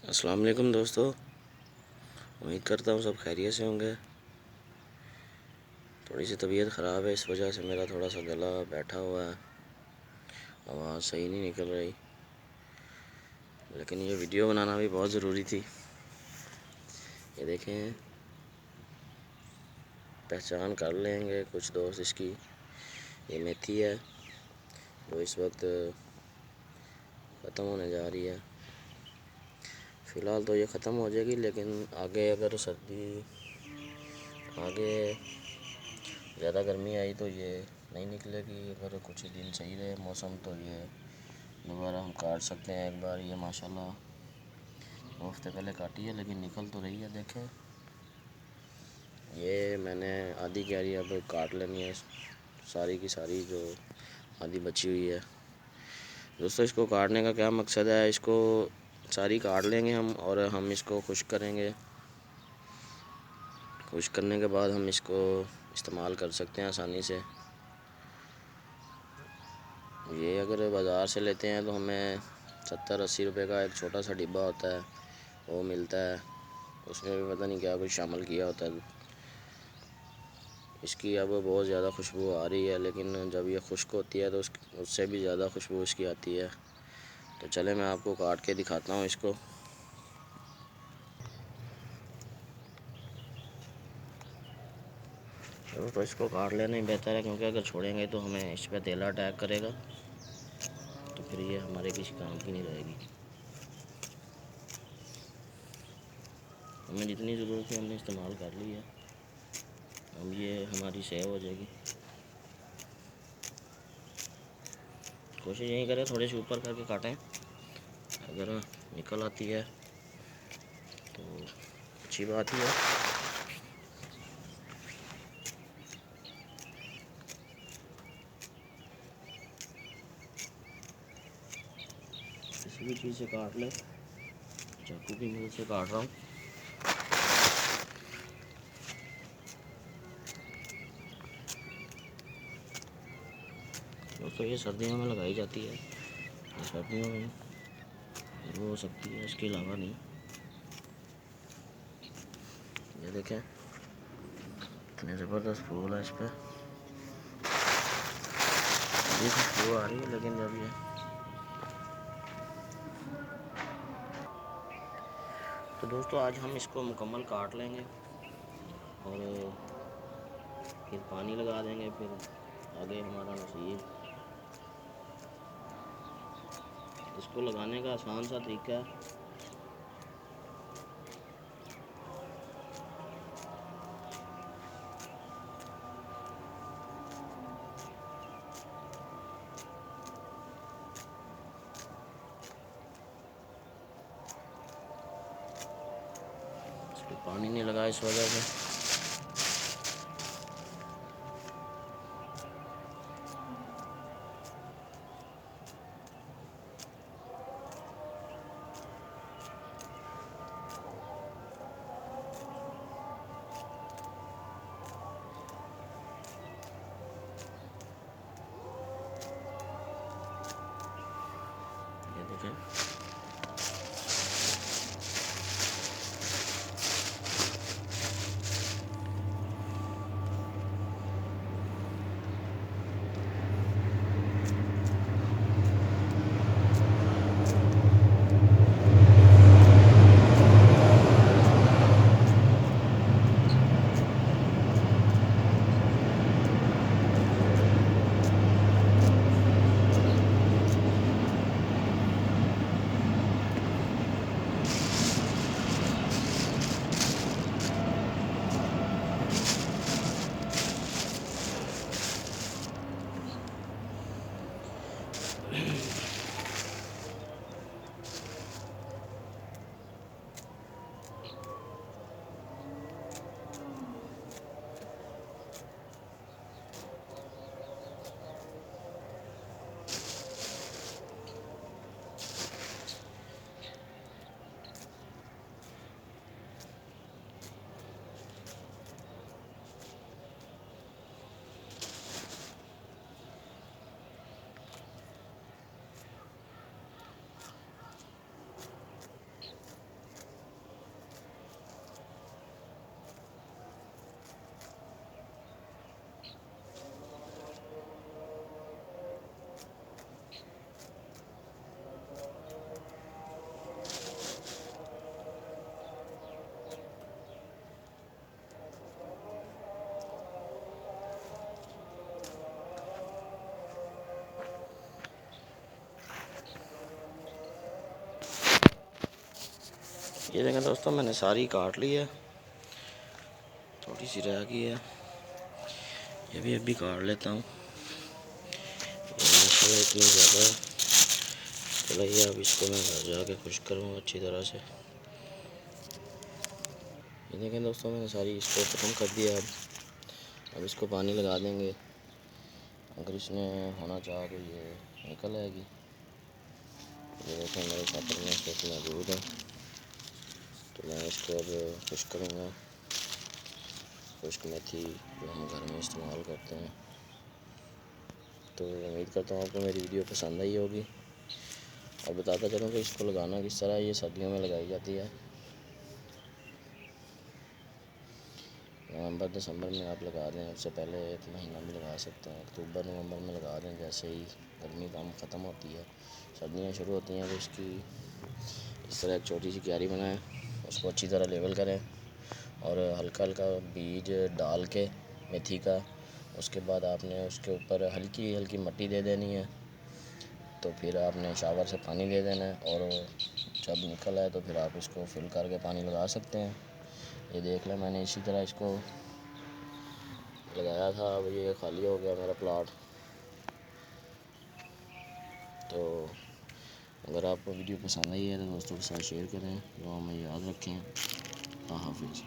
अस्सलाम वालेकुम दोस्तों, उम्मीद करता हूँ सब खैरियत से होंगे। थोड़ी सी तबीयत ख़राब है, इस वजह से मेरा थोड़ा सा गला बैठा हुआ है, आवाज़ सही नहीं निकल रही। लेकिन ये वीडियो बनाना भी बहुत ज़रूरी थी। ये देखें, पहचान कर लेंगे कुछ दोस्त इसकी। ये मेथी है जो इस वक्त ख़त्म होने जा रही है। फ़िलहाल तो ये ख़त्म हो जाएगी, लेकिन आगे अगर आगे ज़्यादा गर्मी आई तो ये नहीं निकलेगी। अगर कुछ ही दिन सही रहे मौसम तो ये दोबारा हम काट सकते हैं एक बार। ये माशाल्लाह 2 हफ्ते पहले काटी है, लेकिन निकल तो रही है। देखें, ये मैंने आधी क्यारी अब काट लेनी है, सारी की सारी जो आधी बची हुई है। दोस्तों, इसको काटने का क्या मकसद है, इसको सारी काट लेंगे हम और हम इसको खुश्क करेंगे। खुश्क करने के बाद हम इसको इस्तेमाल कर सकते हैं आसानी से। ये अगर बाज़ार से लेते हैं तो हमें 70-80 रुपये का एक छोटा सा डिब्बा होता है, वो मिलता है। उसमें भी पता नहीं क्या कुछ शामिल किया होता है। इसकी अब बहुत ज़्यादा खुशबू आ रही है, लेकिन जब ये खुश्क होती है तो उससे भी ज़्यादा खुशबू इसकी आती है। तो चले मैं आपको काट के दिखाता हूँ इसको। तो इसको काट लेना ही बेहतर है, क्योंकि अगर छोड़ेंगे तो हमें इस पर तेला अटैक करेगा, तो फिर ये हमारे किसी काम की नहीं रहेगी। हमें जितनी ज़रूरत है हमने इस्तेमाल कर ली है, अब ये हमारी सेव हो जाएगी। कोशिश यही करें थोड़े से ऊपर करके काटें, अगर निकल आती है तो अच्छी बात ही है। किसी भी चीज़ से काट लें, चाकू की मदद से काट रहा हूँ। दोस्तों, ये सर्दियों में लगाई जाती है, ये सर्दियों में वो हो सकती है, इसके अलावा नहीं। ये देखें, इतने ज़बरदस्त फूल है इस पर, ये खुशबू आ रही है। लेकिन जब ये तो दोस्तों, आज हम इसको मुकम्मल काट लेंगे और फिर पानी लगा देंगे, फिर आगे हमारा नसीब। इसको लगाने का आसान सा तरीका है, इस पर पानी नहीं लगा इस वजह से। ये देखें, ये देखें दोस्तों, मैंने सारी काट ली है, थोड़ी सी रह गई है, ये भी अभी काट लेता हूँ। ये मसाला इतनी ज़्यादा है, चलिए अब इसको मैं घर जाके खुश करूँ अच्छी तरह से। ये देखें दोस्तों, मैंने सारी इसको ख़त्म कर दिया। अब इसको पानी लगा देंगे, अगर इसने होना चाहा तो ये निकल आएगी। ये देखें मेरे छापर में इसको मौजूद है, तो मैं इसको अब खुश करूँगा। खुश्क मेथी जो हम घर में इस्तेमाल करते हैं। तो उम्मीद करता हूँ आपको मेरी वीडियो पसंद आई होगी, और बताता चलूँ कि इसको लगाना किस तरह। ये सर्दियों में लगाई जाती है, नवंबर दिसंबर में आप लगा दें, उससे पहले एक महीना भी लगा सकते हैं, अक्टूबर नवंबर में लगा दें। जैसे ही गर्मी कम ख़त्म होती है, सर्दियाँ शुरू होती हैं, तो इसकी इस तरह एक छोटी सी क्यारी बनाएं, उसको अच्छी तरह लेवल करें और हल्का हल्का बीज डाल के मेथी का, उसके बाद आपने उसके ऊपर हल्की हल्की मिट्टी दे देनी है। तो फिर आपने शावर से पानी दे देना है, और जब निकल आए तो फिर आप इसको फिल करके पानी लगा सकते हैं। ये देख लें, मैंने इसी तरह इसको लगाया था, अब ये खाली हो गया मेरा प्लॉट। तो अगर आपको वीडियो पसंद आई है तो दोस्तों के साथ शेयर करें, दुआ में याद रखें। अल्लाह हाफिज़।